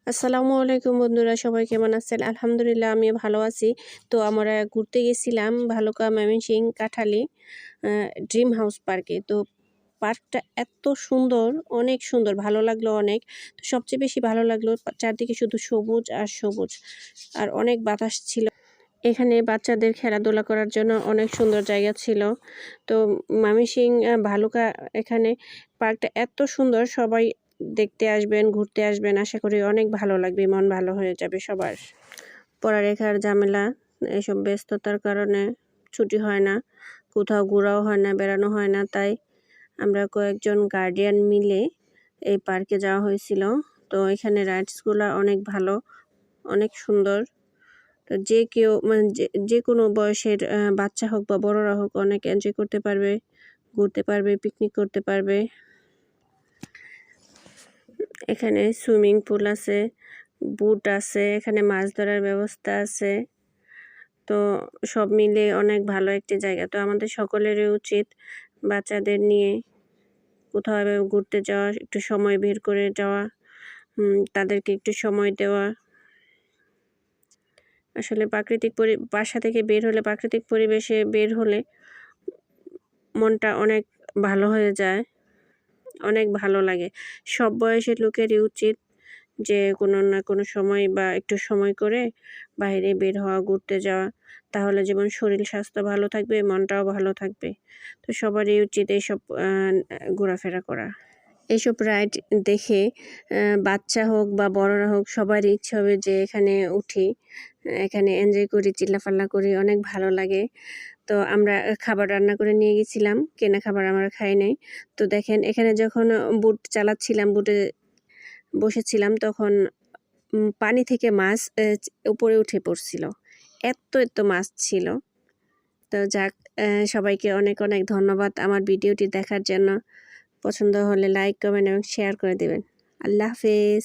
আসসালামু আলাইকুম বন্ধুরা, সবাই কেমন আছেন? আলহামদুলিল্লাহ আমি ভালো আছি। তো আমরা ঘুরতে গেছিলাম ভালুকা, ময়মনসিংহ, কাঠালি ড্রিম হাউস পার্কে। তো পার্কটা এত সুন্দর, অনেক সুন্দর, ভালো লাগলো অনেক। তো সবচেয়ে বেশি ভালো লাগলো চারদিকে শুধু সবুজ আর সবুজ, আর অনেক বাতাস ছিল। এখানে বাচ্চাদের খেলাধুলা করার জন্য অনেক সুন্দর জায়গা ছিল। তো ময়মনসিংহ ভালুকা এখানে পার্কটা এত সুন্দর, সবাই দেখতে আসবেন, ঘুরতে আসবেন। আশা করি অনেক ভালো লাগবে, মন ভালো হয়ে যাবে সবার। পড়ালেখার ঝামেলা, এসব ব্যস্ততার কারণে ছুটি হয় না, কোথাও ঘোরাও হয় না, বেড়ানো হয় না। তাই আমরা কয়েকজন গার্ডিয়ান মিলে এই পার্কে যাওয়া হয়েছিল। তো এখানে রাইডসগুলো অনেক ভালো, অনেক সুন্দর। তো যে কেউ মানে যে কোনো বয়সের বাচ্চা হোক বা বড়রা হোক অনেক এনজয় করতে পারবে, ঘুরতে পারবে, পিকনিক করতে পারবে। এখানে সুইমিং পুল আছে, বুট আছে, এখানে মাছ ধরার ব্যবস্থা আছে। তো সব মিলে অনেক ভালো একটি জায়গা। তো আমাদের সকলেরই উচিত বাচ্চাদের নিয়ে কোথাও ঘুরতে যাওয়া, একটু সময় বের করে যাওয়া, তাদেরকে একটু সময় দেওয়া। আসলে বাসা থেকে বের হলে, প্রাকৃতিক পরিবেশে বের হলে মনটা অনেক ভালো হয়ে যায়, অনেক ভালো লাগে। সব বয়সের লোকেরই উচিত যে কোনো না কোনো সময় বা একটু সময় করে বাইরে বের হওয়া, ঘুরতে যাওয়া। তাহলে যেমন শরীর স্বাস্থ্য ভালো থাকবে, মনটাও ভালো থাকবে। তো সবারই উচিত এইসব ঘোরাফেরা করা। এইসব রাইড দেখে বাচ্চা হোক বা বড়রা হোক সবারই ইচ্ছে হবে যে এখানে উঠি, এখানে এনজয় করি, চিল্লাফাল্লা করি, অনেক ভালো লাগে। তো আমরা খাবার রান্না করে নিয়ে গেছিলাম, কেনা খাবার আমরা খাই নাই। তো দেখেন এখানে যখন বুট চালাচ্ছিলাম, বুটে বসেছিলাম, তখন পানি থেকে মাছ উপরে উঠে পড়ছিল। এত মাছ ছিল। তো যাক, সবাইকে অনেক অনেক ধন্যবাদ আমার ভিডিওটি দেখার জন্য। পছন্দ হলে লাইক, কমেন্ট এবং শেয়ার করে দেবেন। আল্লাহ হাফেজ।